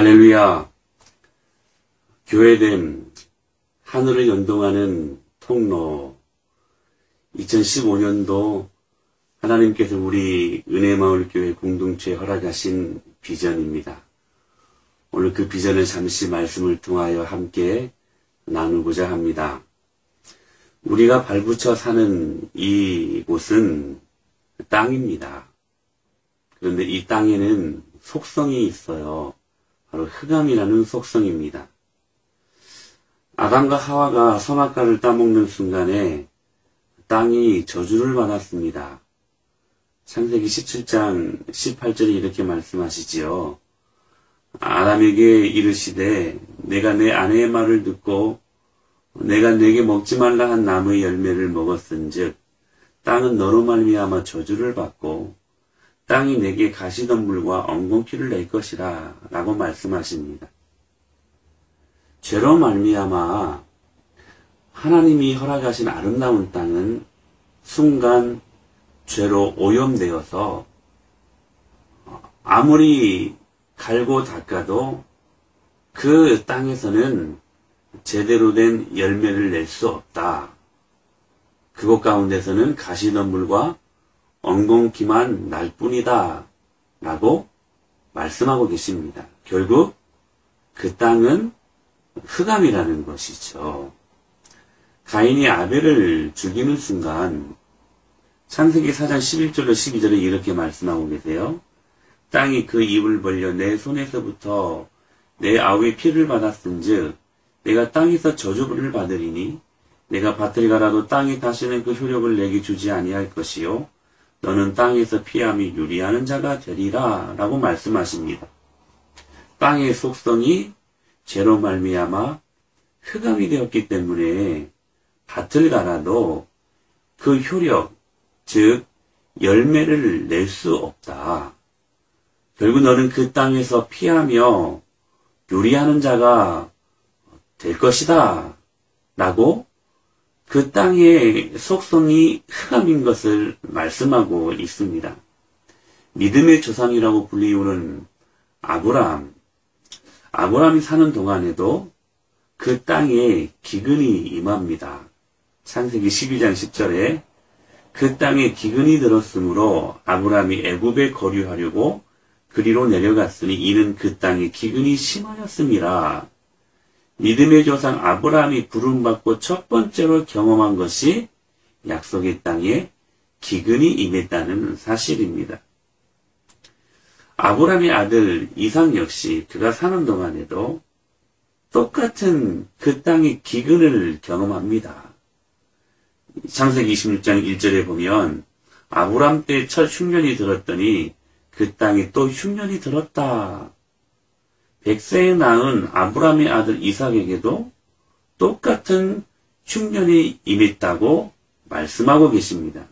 할렐루야. 교회됨 하늘을 연동하는 통로. 2015년도 하나님께서 우리 은혜마을교회 공동체에 허락하신 비전입니다. 오늘 그 비전을 잠시 말씀을 통하여 함께 나누고자 합니다. 우리가 발붙여 사는 이곳은 땅입니다. 그런데 이 땅에는 속성이 있어요. 바로 흑암이라는 속성입니다. 아담과 하와가 선악과를 따먹는 순간에 땅이 저주를 받았습니다. 창세기 17장 18절에 이렇게 말씀하시지요. 아담에게 이르시되 내가 내 아내의 말을 듣고 내가 내게 먹지 말라 한 나무의 열매를 먹었은즉 땅은 너로 말미암아 저주를 받고 땅이 내게 가시덤불과 엉겅퀴를 낼 것이라 라고 말씀하십니다. 죄로 말미암아 하나님이 허락하신 아름다운 땅은 순간 죄로 오염되어서 아무리 갈고 닦아도 그 땅에서는 제대로 된 열매를 낼 수 없다. 그곳 가운데서는 가시덤불과 엉겅퀴만 날 뿐이다 라고 말씀하고 계십니다. 결국 그 땅은 흑암이라는 것이죠. 가인이 아벨을 죽이는 순간 창세기 4장 11절로 12절에 이렇게 말씀하고 계세요. 땅이 그 입을 벌려 내 손에서부터 내 아우의 피를 받았은즉 내가 땅에서 저주를 받으리니 내가 밭을 갈아도 땅이 다시는 그 효력을 내게 주지 아니할 것이요 너는 땅에서 피함이 유리하는 자가 되리라 라고 말씀하십니다. 땅의 속성이 죄로 말미암아 흑암이 되었기 때문에 밭을 갈아도 그 효력, 즉 열매를 낼 수 없다. 결국 너는 그 땅에서 피하며 요리하는 자가 될 것이다 라고 그 땅의 속성이 흑암인 것을 말씀하고 있습니다. 믿음의 조상이라고 불리우는 아브라함이 사는 동안에도 그 땅에 기근이 임합니다. 창세기 12장 10절에 그 땅에 기근이 들었으므로 아브라함이 애굽에 거류하려고 그리로 내려갔으니 이는 그 땅에 기근이 심하였음이라. 믿음의 조상 아브라함이 부름받고 첫 번째로 경험한 것이 약속의 땅에 기근이 임했다는 사실입니다. 아브라함의 아들 이삭 역시 그가 사는 동안에도 똑같은 그 땅의 기근을 경험합니다. 창세기 26장 1절에 보면 아브라함 때 첫 흉년이 들었더니 그 땅에 또 흉년이 들었다. 100세에 낳은 아브라함의 아들 이삭에게도 똑같은 흉년이 임했다고 말씀하고 계십니다.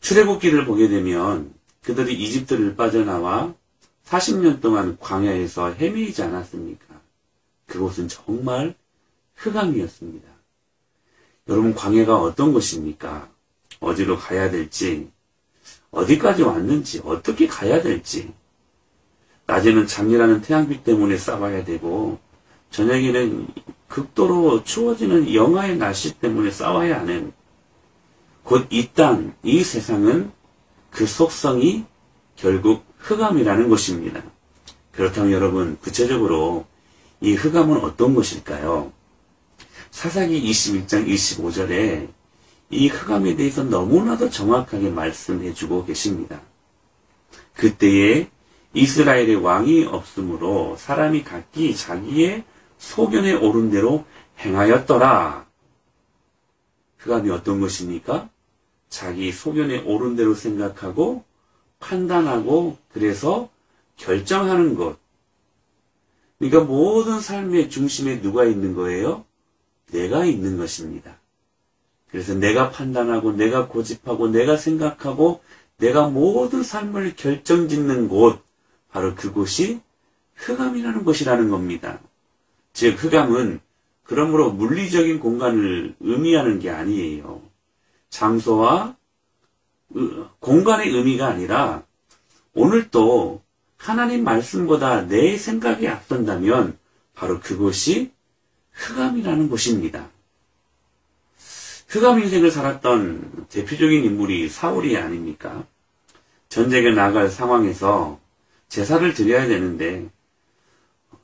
출애굽기를 보게 되면 그들이 이집트를 빠져나와 40년 동안 광야에서 헤매이지 않았습니까? 그곳은 정말 흑암이었습니다. 여러분, 광야가 어떤 곳입니까? 어디로 가야 될지, 어디까지 왔는지, 어떻게 가야 될지, 낮에는 장렬하는 태양빛 때문에 싸워야 되고 저녁에는 극도로 추워지는 영하의 날씨 때문에 싸워야 하는 곧 이 땅, 이 세상은 그 속성이 결국 흑암이라는 것입니다. 그렇다면 여러분, 구체적으로 이 흑암은 어떤 것일까요? 사사기 21장 25절에 이 흑암에 대해서 너무나도 정확하게 말씀해주고 계십니다. 그때에 이스라엘의 왕이 없으므로 사람이 각기 자기의 소견에 오른 대로 행하였더라. 흑암이 어떤 것입니까? 자기 소견에 오른 대로 생각하고 판단하고 그래서 결정하는 것. 그러니까 모든 삶의 중심에 누가 있는 거예요? 내가 있는 것입니다. 그래서 내가 판단하고 내가 고집하고 내가 생각하고 내가 모든 삶을 결정짓는 곳, 바로 그곳이 흑암이라는 곳이라는 겁니다. 즉 흑암은 그러므로 물리적인 공간을 의미하는 게 아니에요. 장소와 공간의 의미가 아니라 오늘도 하나님 말씀보다 내 생각이 앞선다면 바로 그곳이 흑암이라는 곳입니다. 흑암 인생을 살았던 대표적인 인물이 사울이 아닙니까? 전쟁에 나갈 상황에서 제사를 드려야 되는데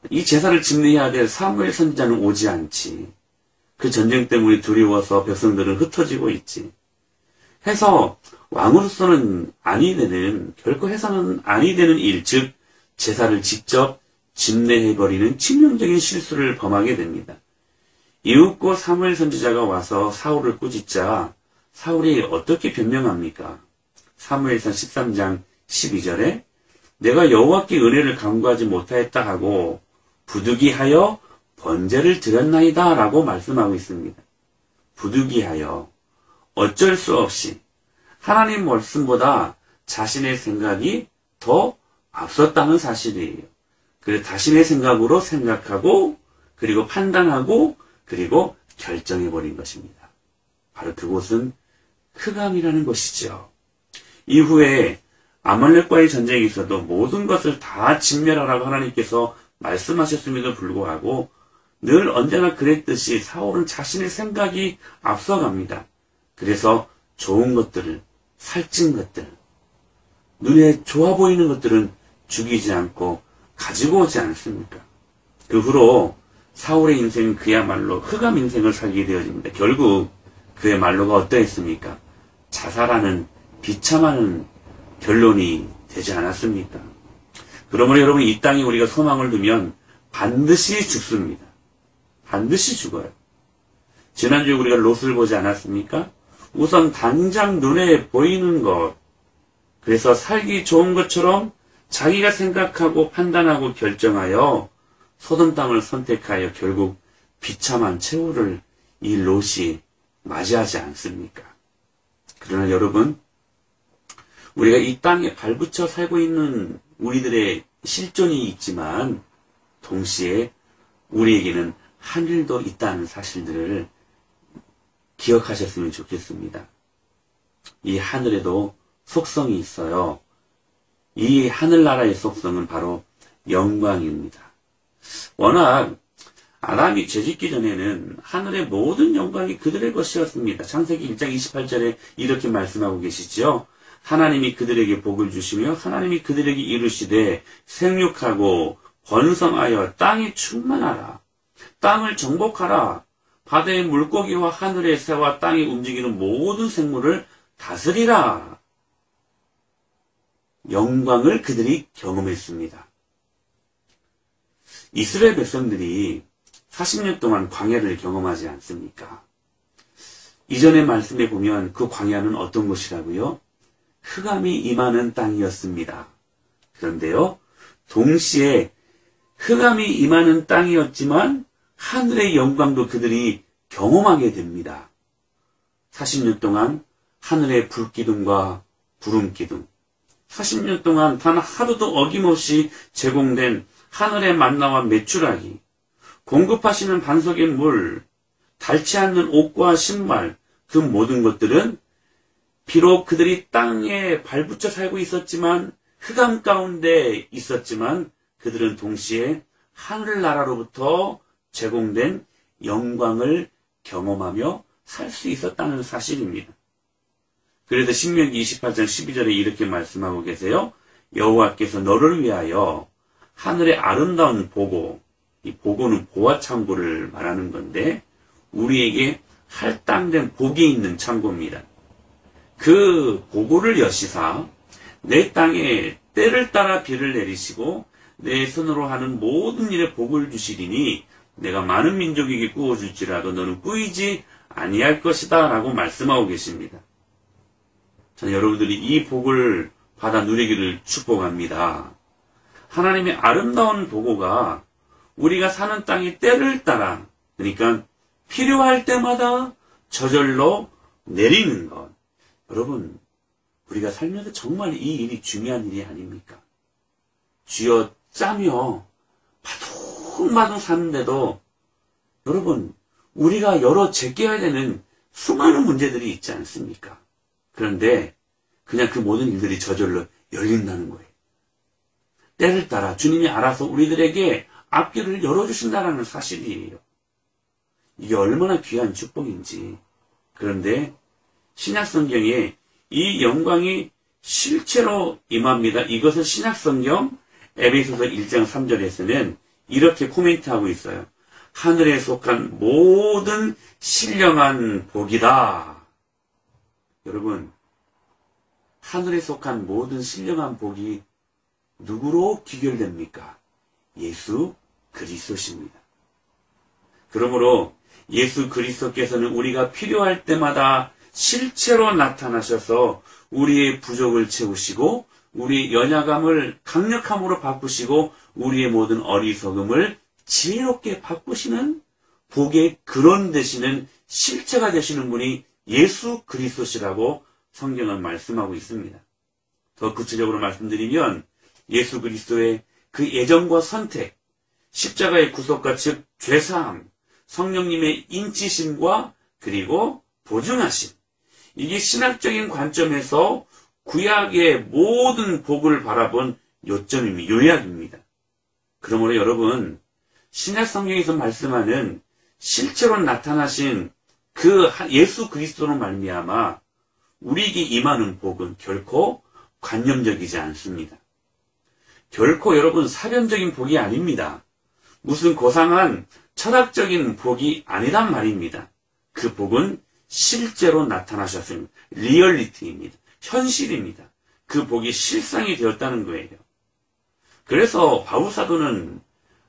이 제사를 집례해야 될 사무엘 선지자는 오지 않지. 그 전쟁 때문에 두려워서 백성들은 흩어지고 있지. 해서 왕으로서는 아니 되는, 결코 해서는 아니 되는 일, 즉 제사를 직접 집례해버리는 치명적인 실수를 범하게 됩니다. 이윽고 사무엘 선지자가 와서 사울을 꾸짖자 사울이 어떻게 변명합니까? 사무엘상 13장 12절에 내가 여호와께 은혜를 간구하지 못하였다 하고 부득이하여 번제를 드렸나이다 라고 말씀하고 있습니다. 부득이하여 어쩔 수 없이 하나님 말씀보다 자신의 생각이 더 앞섰다는 사실이에요. 그래서 자신의 생각으로 생각하고 그리고 판단하고 그리고 결정해버린 것입니다. 바로 그곳은 흑암이라는 것이죠. 이후에 아말렉과의 전쟁이 있어도 모든 것을 다 진멸하라고 하나님께서 말씀하셨음에도 불구하고 늘 언제나 그랬듯이 사울은 자신의 생각이 앞서갑니다. 그래서 좋은 것들을, 살찐 것들, 눈에 좋아 보이는 것들은 죽이지 않고 가지고 오지 않습니까? 그 후로 사울의 인생은 그야말로 흑암 인생을 살게 되어집니다. 결국 그의 말로가 어떠했습니까? 자살하는 비참한 결론이 되지 않았습니까? 그러므로 여러분 이 땅에 우리가 소망을 두면 반드시 죽습니다. 반드시 죽어요. 지난주에 우리가 롯을 보지 않았습니까? 우선 당장 눈에 보이는 것, 그래서 살기 좋은 것처럼 자기가 생각하고 판단하고 결정하여 소돔 땅을 선택하여 결국 비참한 최후를 이 롯이 맞이하지 않습니까? 그러나 여러분, 우리가 이 땅에 발붙여 살고 있는 우리들의 실존이 있지만 동시에 우리에게는 하늘도 있다는 사실들을 기억하셨으면 좋겠습니다. 이 하늘에도 속성이 있어요. 이 하늘나라의 속성은 바로 영광입니다. 워낙 아담이 죄짓기 전에는 하늘의 모든 영광이 그들의 것이었습니다. 창세기 1장 28절에 이렇게 말씀하고 계시죠. 하나님이 그들에게 복을 주시며 하나님이 그들에게 이르시되 생육하고 번성하여 땅이 충만하라. 땅을 정복하라. 바다의 물고기와 하늘의 새와 땅에 움직이는 모든 생물을 다스리라. 영광을 그들이 경험했습니다. 이스라엘 백성들이 40년 동안 광야를 경험하지 않습니까? 이전의 말씀에 보면 그 광야는 어떤 곳이라고요? 흑암이 임하는 땅이었습니다. 그런데요, 동시에 흑암이 임하는 땅이었지만 하늘의 영광도 그들이 경험하게 됩니다. 40년 동안 하늘의 불기둥과 구름기둥, 40년 동안 단 하루도 어김없이 제공된 하늘의 만나와 메추라기, 공급하시는 반석의 물, 닳지 않는 옷과 신발, 그 모든 것들은 비록 그들이 땅에 발붙여 살고 있었지만 흑암 가운데 있었지만 그들은 동시에 하늘나라로부터 제공된 영광을 경험하며 살 수 있었다는 사실입니다. 그래서 신명기 28장 12절에 이렇게 말씀하고 계세요. 여호와께서 너를 위하여 하늘의 아름다운 보고, 이 보고는 보화 창고를 말하는 건데 우리에게 할당된 복이 있는 창고입니다. 그 보고를 여시사 내 땅에 때를 따라 비를 내리시고 내 손으로 하는 모든 일에 복을 주시리니 내가 많은 민족에게 꾸어줄지라도 너는 꾸이지 아니할 것이다 라고 말씀하고 계십니다. 자, 여러분들이 이 복을 받아 누리기를 축복합니다. 하나님의 아름다운 보고가 우리가 사는 땅의 때를 따라, 그러니까 필요할 때마다 저절로 내리는 것. 여러분, 우리가 살면서 정말 이 일이 중요한 일이 아닙니까? 쥐어 짜며 바둥바둥 사는데도 여러분, 우리가 여러 제껴야 되는 수많은 문제들이 있지 않습니까? 그런데 그냥 그 모든 일들이 저절로 열린다는 거예요. 때를 따라 주님이 알아서 우리들에게 앞길을 열어주신다는 사실이에요. 이게 얼마나 귀한 축복인지. 그런데 신약성경에 이 영광이 실제로 임합니다. 이것을 신약성경 에베소서 1장 3절에서는 이렇게 코멘트하고 있어요. 하늘에 속한 모든 신령한 복이다. 여러분, 하늘에 속한 모든 신령한 복이 누구로 귀결됩니까? 예수 그리스도십니다. 그러므로 예수 그리스도께서는 우리가 필요할 때마다 실체로 나타나셔서 우리의 부족을 채우시고 우리의 연약함을 강력함으로 바꾸시고 우리의 모든 어리석음을 지혜롭게 바꾸시는 복의 근원 되시는 실체가 되시는 분이 예수 그리스도시라고 성경은 말씀하고 있습니다. 더 구체적으로 말씀드리면 예수 그리스도의 그 예정과 선택, 십자가의 구속과 즉 죄사함, 성령님의 인치심과 그리고 보증하심, 이게 신학적인 관점에서 구약의 모든 복을 바라본 요점입니다. 요약입니다. 그러므로 여러분, 신약 성경에서 말씀하는 실제로 나타나신 그 예수 그리스도로 말미암아 우리에게 임하는 복은 결코 관념적이지 않습니다. 결코 여러분 사변적인 복이 아닙니다. 무슨 고상한 철학적인 복이 아니란 말입니다. 그 복은 실제로 나타나셨습니다. 리얼리티입니다. 현실입니다. 그 복이 실상이 되었다는 거예요. 그래서 바울사도는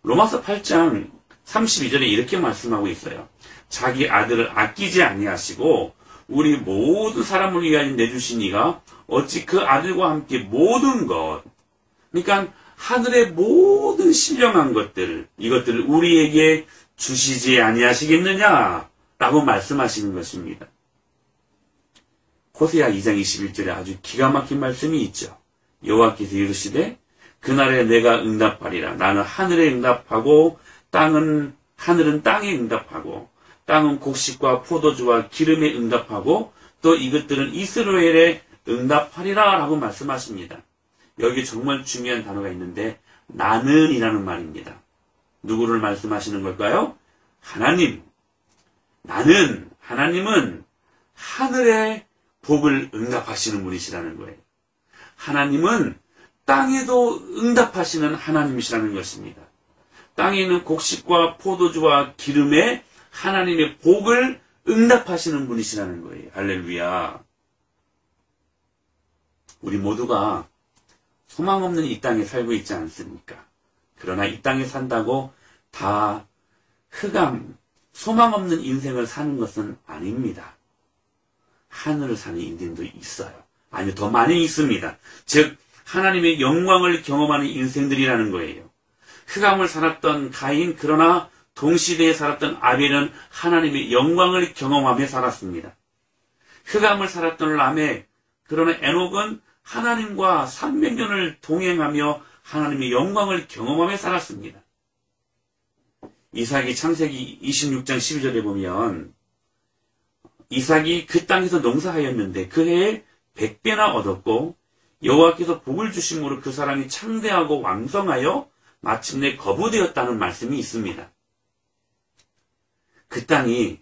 로마서 8장 32절에 이렇게 말씀하고 있어요. 자기 아들을 아끼지 아니하시고 우리 모든 사람을 위하여 내주신 이가 어찌 그 아들과 함께 모든 것, 그러니까 하늘의 모든 신령한 것들, 이것들을 우리에게 주시지 아니하시겠느냐라고 말씀하시는 것입니다. 호세아 2장 21절에 아주 기가 막힌 말씀이 있죠. 여호와께서 이르시되 그날에 내가 응답하리라. 나는 하늘에 응답하고 하늘은 땅에 응답하고 땅은 곡식과 포도주와 기름에 응답하고 또 이것들은 이스라엘에 응답하리라 라고 말씀하십니다. 여기 정말 중요한 단어가 있는데 나는 이라는 말입니다. 누구를 말씀하시는 걸까요? 하나님. 하나님은 하늘의 복을 응답하시는 분이시라는 거예요. 하나님은 땅에도 응답하시는 하나님이시라는 것입니다. 땅에 있는 곡식과 포도주와 기름에 하나님의 복을 응답하시는 분이시라는 거예요. 할렐루야. 우리 모두가 소망 없는 이 땅에 살고 있지 않습니까? 그러나 이 땅에 산다고 다 소망 없는 인생을 사는 것은 아닙니다. 하늘을 사는 인생도 있어요. 아니요, 더 많이 있습니다. 즉 하나님의 영광을 경험하는 인생들이라는 거예요. 흑암을 살았던 가인, 그러나 동시대에 살았던 아벨은 하나님의 영광을 경험하며 살았습니다. 흑암을 살았던 라멕, 그러나 에녹은 하나님과 300년을 동행하며 하나님의 영광을 경험하며 살았습니다. 이삭이 창세기 26장 12절에 보면 이삭이 그 땅에서 농사하였는데 그 해에 100배나 얻었고 여호와께서 복을 주심으로 그 사람이 창대하고 왕성하여 마침내 거부되었다는 말씀이 있습니다. 그 땅이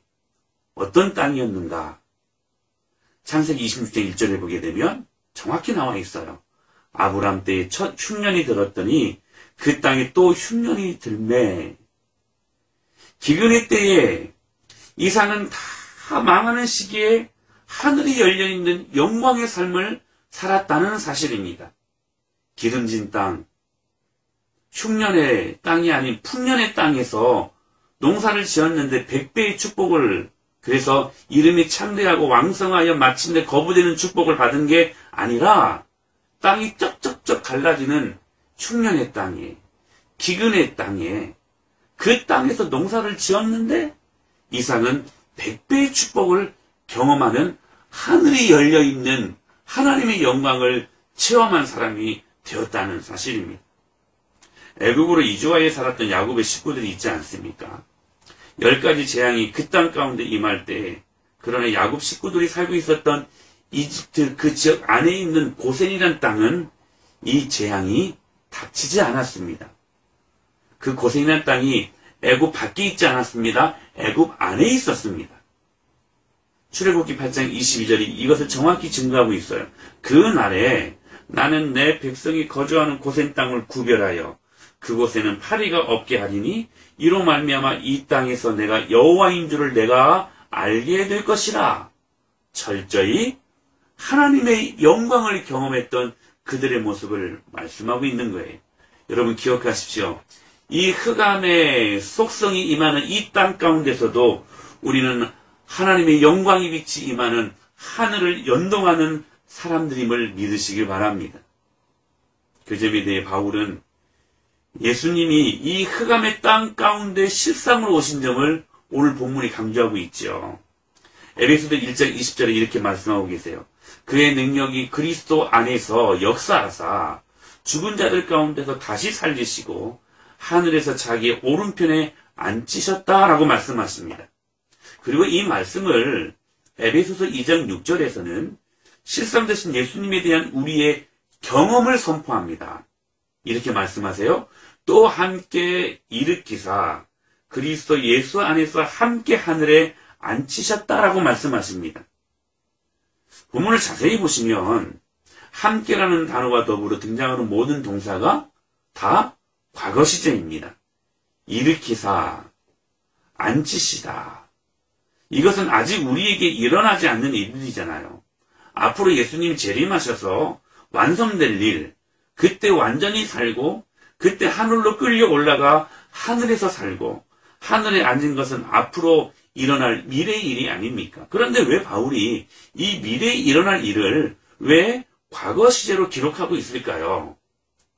어떤 땅이었는가? 창세기 26장 1절에 보게 되면 정확히 나와 있어요. 아브람 때에 첫 흉년이 들었더니 그 땅에 또 흉년이 들매. 기근의 때에 이삭은 다 망하는 시기에 하늘이 열려있는 영광의 삶을 살았다는 사실입니다. 기름진 땅, 흉년의 땅이 아닌 풍년의 땅에서 농사를 지었는데 100배의 축복을, 그래서 이름이 창대하고 왕성하여 마침내 거부되는 축복을 받은 게 아니라 땅이 쩍쩍쩍 갈라지는 흉년의 땅에, 기근의 땅에, 그 땅에서 농사를 지었는데 이삭은 100배의 축복을 경험하는 하늘이 열려있는 하나님의 영광을 체험한 사람이 되었다는 사실입니다. 애굽으로 이주하여 살았던 야곱의 식구들이 있지 않습니까? 10가지 재앙이 그 땅 가운데 임할 때, 그러나 야곱 식구들이 살고 있었던 이집트 그 지역 안에 있는 고센이라는 땅은 이 재앙이 닥치지 않았습니다. 그 고생이라는 땅이 애굽 밖에 있지 않았습니다. 애굽 안에 있었습니다. 출애굽기 8장 22절이 이것을 정확히 증거하고 있어요. 그 날에 나는 내 백성이 거주하는 고센 땅을 구별하여 그곳에는 파리가 없게 하리니 이로 말미암아 이 땅에서 내가 여호와인 줄을 내가 알게 될 것이라. 철저히 하나님의 영광을 경험했던 그들의 모습을 말씀하고 있는 거예요. 여러분 기억하십시오. 이 흑암의 속성이 임하는 이 땅 가운데서도 우리는 하나님의 영광이 빛이 임하는 하늘을 연동하는 사람들임을 믿으시길 바랍니다. 그 점에 대해 바울은 예수님이 이 흑암의 땅 가운데 실상으로 오신 점을 오늘 본문이 강조하고 있죠. 에베소서 1장 20절에 이렇게 말씀하고 계세요. 그의 능력이 그리스도 안에서 역사하사 죽은 자들 가운데서 다시 살리시고 하늘에서 자기의 오른편에 앉히셨다라고 말씀하십니다. 그리고 이 말씀을 에베소서 2장 6절에서는 실상 되신 예수님에 대한 우리의 경험을 선포합니다. 이렇게 말씀하세요. 또 함께 일으키사 그리스도 예수 안에서 함께 하늘에 앉히셨다라고 말씀하십니다. 본문을 자세히 보시면 함께라는 단어와 더불어 등장하는 모든 동사가 다 과거 시제입니다. 일으키사, 앉히시다. 이것은 아직 우리에게 일어나지 않는 일들이잖아요. 앞으로 예수님이 재림하셔서 완성될 일, 그때 완전히 살고 그때 하늘로 끌려 올라가 하늘에서 살고 하늘에 앉은 것은 앞으로 일어날 미래의 일이 아닙니까? 그런데 왜 바울이 이 미래에 일어날 일을 왜 과거 시제로 기록하고 있을까요?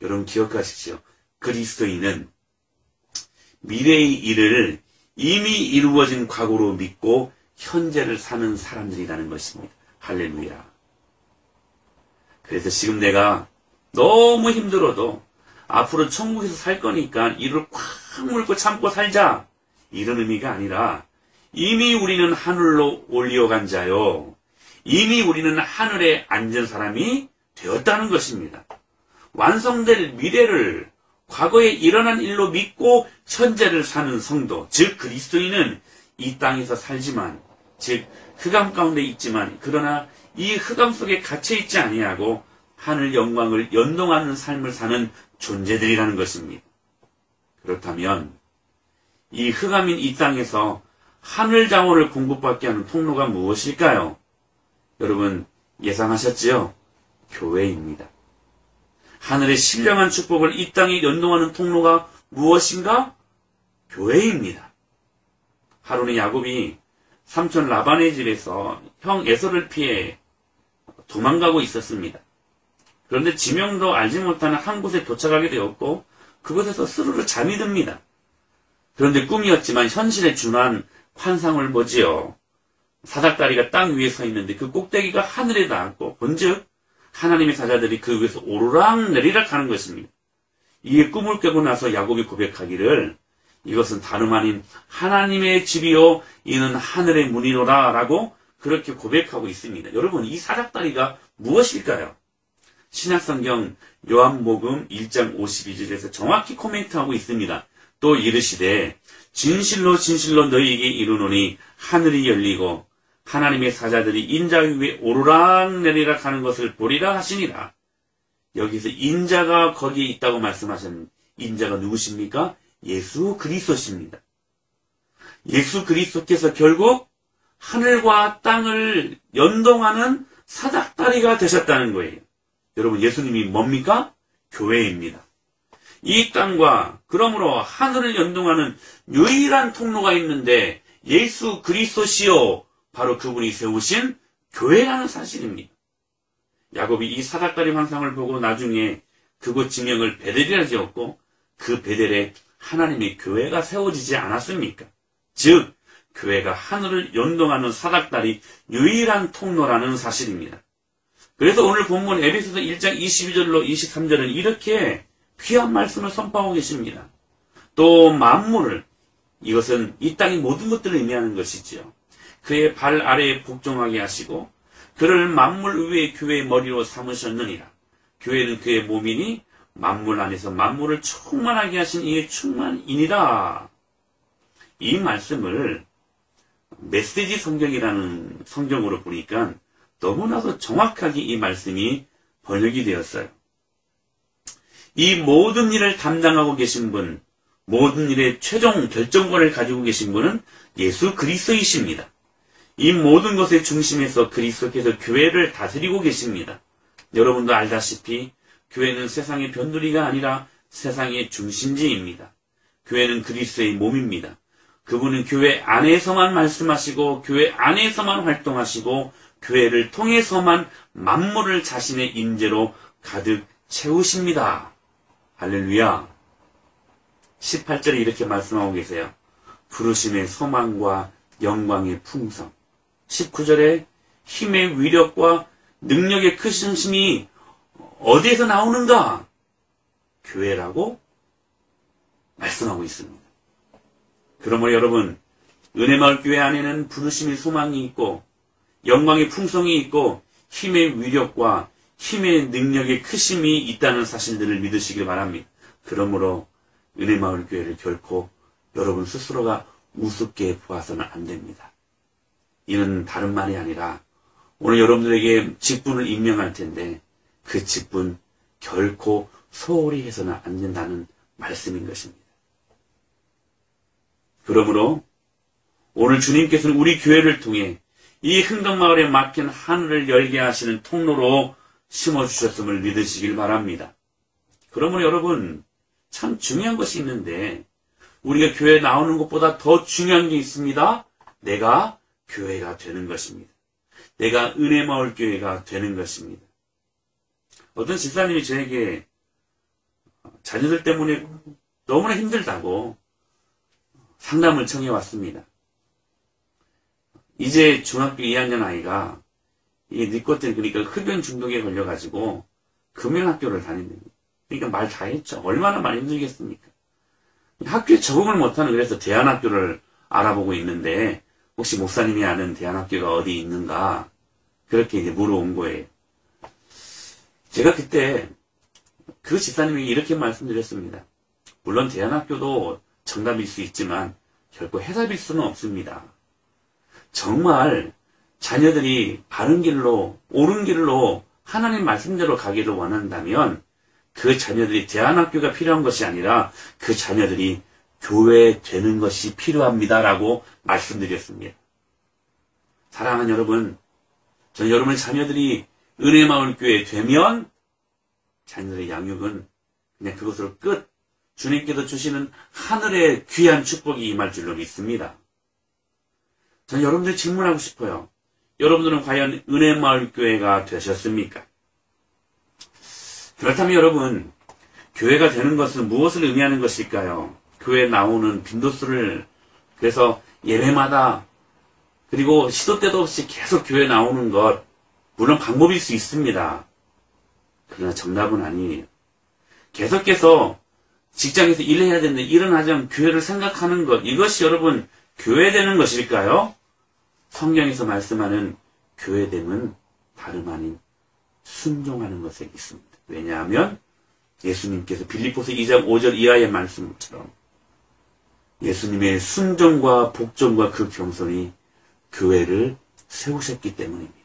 여러분 기억하십시오. 그리스도인은 미래의 일을 이미 이루어진 과거로 믿고 현재를 사는 사람들이라는 것입니다. 할렐루야. 그래서 지금 내가 너무 힘들어도 앞으로 천국에서 살 거니까 이를 꽉 물고 참고 살자. 이런 의미가 아니라 이미 우리는 하늘로 올려간 자요. 이미 우리는 하늘에 앉은 사람이 되었다는 것입니다. 완성될 미래를 과거에 일어난 일로 믿고 현재를 사는 성도, 즉 그리스도인은 이 땅에서 살지만, 즉 흑암 가운데 있지만 그러나 이 흑암 속에 갇혀 있지 아니하고 하늘 영광을 연동하는 삶을 사는 존재들이라는 것입니다. 그렇다면 이 흑암인 이 땅에서 하늘 자원을 공급받게 하는 통로가 무엇일까요? 여러분 예상하셨지요? 교회입니다. 하늘의 신령한 축복을 이 땅에 연동하는 통로가 무엇인가? 교회입니다. 하루는 야곱이 삼촌 라반의 집에서 형 에서를 피해 도망가고 있었습니다. 그런데 지명도 알지 못하는 한 곳에 도착하게 되었고 그곳에서 스르르 잠이 듭니다. 그런데 꿈이었지만 현실에 준한 환상을 보지요. 사닥다리가 땅 위에 서 있는데 그 꼭대기가 하늘에 닿았고 본즉 하나님의 사자들이 그 위에서 오르락 내리락 하는 것입니다. 이에 꿈을 깨고 나서 야곱이 고백하기를 이것은 다름 아닌 하나님의 집이요 이는 하늘의 문이로라 라고 그렇게 고백하고 있습니다. 여러분 이 사닥다리가 무엇일까요? 신약성경 요한복음 1장 52절에서 정확히 코멘트하고 있습니다. 또 이르시되 진실로 진실로 너희에게 이르노니 하늘이 열리고 하나님의 사자들이 인자 위에 오르락 내리락 하는 것을 보리라 하시니라. 여기서 인자가 거기에 있다고 말씀하신 인자가 누구십니까? 예수 그리스도십니다. 예수 그리스도께서 결국 하늘과 땅을 연동하는 사닥다리가 되셨다는 거예요. 여러분 예수님이 뭡니까? 교회입니다. 이 땅과 그러므로 하늘을 연동하는 유일한 통로가 있는데 예수 그리스도시요 바로 그분이 세우신 교회라는 사실입니다. 야곱이 이 사닥다리 환상을 보고 나중에 그곳 지명을 베델이라 지었고 그 베델에 하나님의 교회가 세워지지 않았습니까? 즉 교회가 하늘을 연동하는 사닥다리 유일한 통로라는 사실입니다. 그래서 오늘 본문 에베소서 1장 22절로 23절은 이렇게 귀한 말씀을 선포하고 계십니다. 또 만물을, 이것은 이 땅의 모든 것들을 의미하는 것이지요. 그의 발 아래에 복종하게 하시고 그를 만물 위에 교회의 머리로 삼으셨느니라. 교회는 그의 몸이니 만물 안에서 만물을 충만하게 하신 이의 충만이니라. 이 말씀을 메시지 성경이라는 성경으로 보니까 너무나도 정확하게 이 말씀이 번역이 되었어요. 이 모든 일을 담당하고 계신 분, 모든 일의 최종 결정권을 가지고 계신 분은 예수 그리스도이십니다. 이 모든 것의 중심에서 그리스도께서 교회를 다스리고 계십니다. 여러분도 알다시피 교회는 세상의 변두리가 아니라 세상의 중심지입니다. 교회는 그리스도의 몸입니다. 그분은 교회 안에서만 말씀하시고 교회 안에서만 활동하시고 교회를 통해서만 만물을 자신의 임재로 가득 채우십니다. 할렐루야. 18절에 이렇게 말씀하고 계세요. 부르심의 소망과 영광의 풍성. 19절에 힘의 위력과 능력의 크신 힘이 어디에서 나오는가? 교회라고 말씀하고 있습니다. 그러므로 여러분, 은혜마을교회 안에는 부르심의 소망이 있고 영광의 풍성이 있고 힘의 위력과 힘의 능력의 크심이 있다는 사실들을 믿으시길 바랍니다. 그러므로 은혜마을교회를 결코 여러분 스스로가 우습게 보아서는 안 됩니다. 이는 다른 말이 아니라 오늘 여러분들에게 직분을 임명할 텐데 그 직분 결코 소홀히 해서는 안 된다는 말씀인 것입니다. 그러므로 오늘 주님께서는 우리 교회를 통해 이 흥덕마을에 막힌 하늘을 열게 하시는 통로로 심어주셨음을 믿으시길 바랍니다. 그러므로 여러분, 참 중요한 것이 있는데 우리가 교회에 나오는 것보다 더 중요한 게 있습니다. 내가 교회가 되는 것입니다. 내가 은혜마을 교회가 되는 것입니다. 어떤 집사님이 저에게 자녀들 때문에 너무나 힘들다고 상담을 청해 왔습니다. 이제 중학교 2학년 아이가 이 니코틴, 그러니까 흡연 중독에 걸려가지고 금연학교를 다닌답니다. 그러니까 말 다 했죠. 얼마나 많이 힘들겠습니까? 학교에 적응을 못하는, 그래서 대안학교를 알아보고 있는데 혹시 목사님이 아는 대안학교가 어디 있는가 그렇게 이제 물어온 거예요. 제가 그때 그 집사님이 이렇게 말씀드렸습니다. 물론 대안학교도 정답일 수 있지만 결코 해답일 수는 없습니다. 정말 자녀들이 바른 길로, 옳은 길로 하나님 말씀대로 가기를 원한다면 그 자녀들이 대안학교가 필요한 것이 아니라 그 자녀들이 교회 되는 것이 필요합니다라고 말씀드렸습니다. 사랑하는 여러분, 저는 여러분의 자녀들이 은혜마을교회 되면 자녀들의 양육은 그냥 그것으로 끝, 주님께서 주시는 하늘의 귀한 축복이 임할 줄로 믿습니다. 저는 여러분들 질문하고 싶어요. 여러분들은 과연 은혜마을교회가 되셨습니까? 그렇다면 여러분, 교회가 되는 것은 무엇을 의미하는 것일까요? 교회에 나오는 빈도수를, 그래서 예배마다, 그리고 시도 때도 없이 계속 교회에 나오는 것, 물론 방법일 수 있습니다. 그러나 정답은 아니에요. 계속해서 직장에서 일해야 되는데 일은 하지 않으면 교회를 생각하는 것, 이것이 여러분 교회되는 것일까요? 성경에서 말씀하는 교회됨은 다름 아닌 순종하는 것에 있습니다. 왜냐하면 예수님께서 빌립보서 2장 5절 이하의 말씀처럼 예수님의 순종과 복종과 그 겸손이 교회를 세우셨기 때문입니다.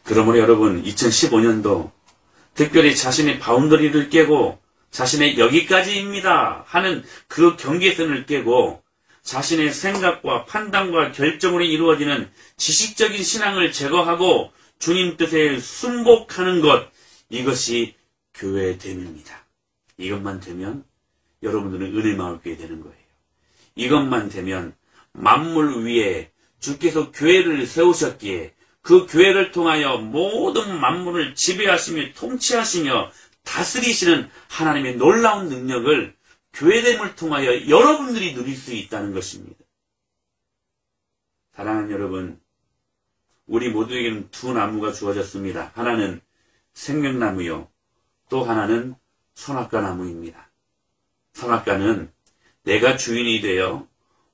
그러므로 여러분, 2015년도 특별히 자신의 바운더리를 깨고 자신의 여기까지입니다 하는 그 경계선을 깨고 자신의 생각과 판단과 결정으로 이루어지는 지식적인 신앙을 제거하고 주님 뜻에 순복하는 것, 이것이 교회됨입니다. 이것만 되면 여러분들은 은혜마을교회 되는 거예요. 이것만 되면 만물 위에 주께서 교회를 세우셨기에 그 교회를 통하여 모든 만물을 지배하시며 통치하시며 다스리시는 하나님의 놀라운 능력을 교회됨을 통하여 여러분들이 누릴 수 있다는 것입니다. 사랑하는 여러분, 우리 모두에게는 두 나무가 주어졌습니다. 하나는 생명나무요, 또 하나는 선악과 나무입니다. 선악과는 내가 주인이 되어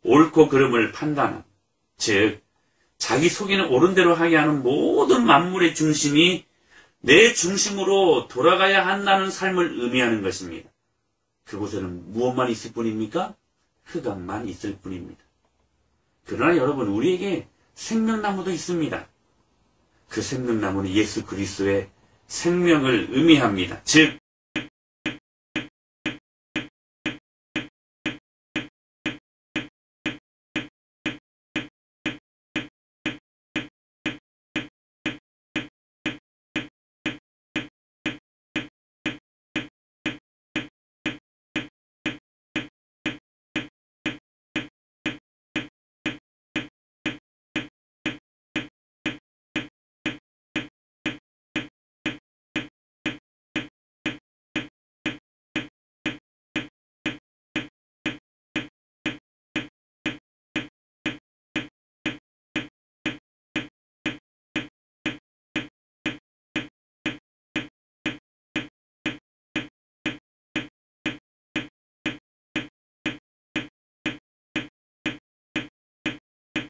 옳고 그름을 판단함, 즉 자기 속에는 옳은 대로 하게 하는 모든 만물의 중심이 내 중심으로 돌아가야 한다는 삶을 의미하는 것입니다. 그곳에는 무엇만 있을 뿐입니까? 흑암만 있을 뿐입니다. 그러나 여러분, 우리에게 생명나무도 있습니다. 그 생명나무는 예수 그리스도의 생명을 의미합니다. 즉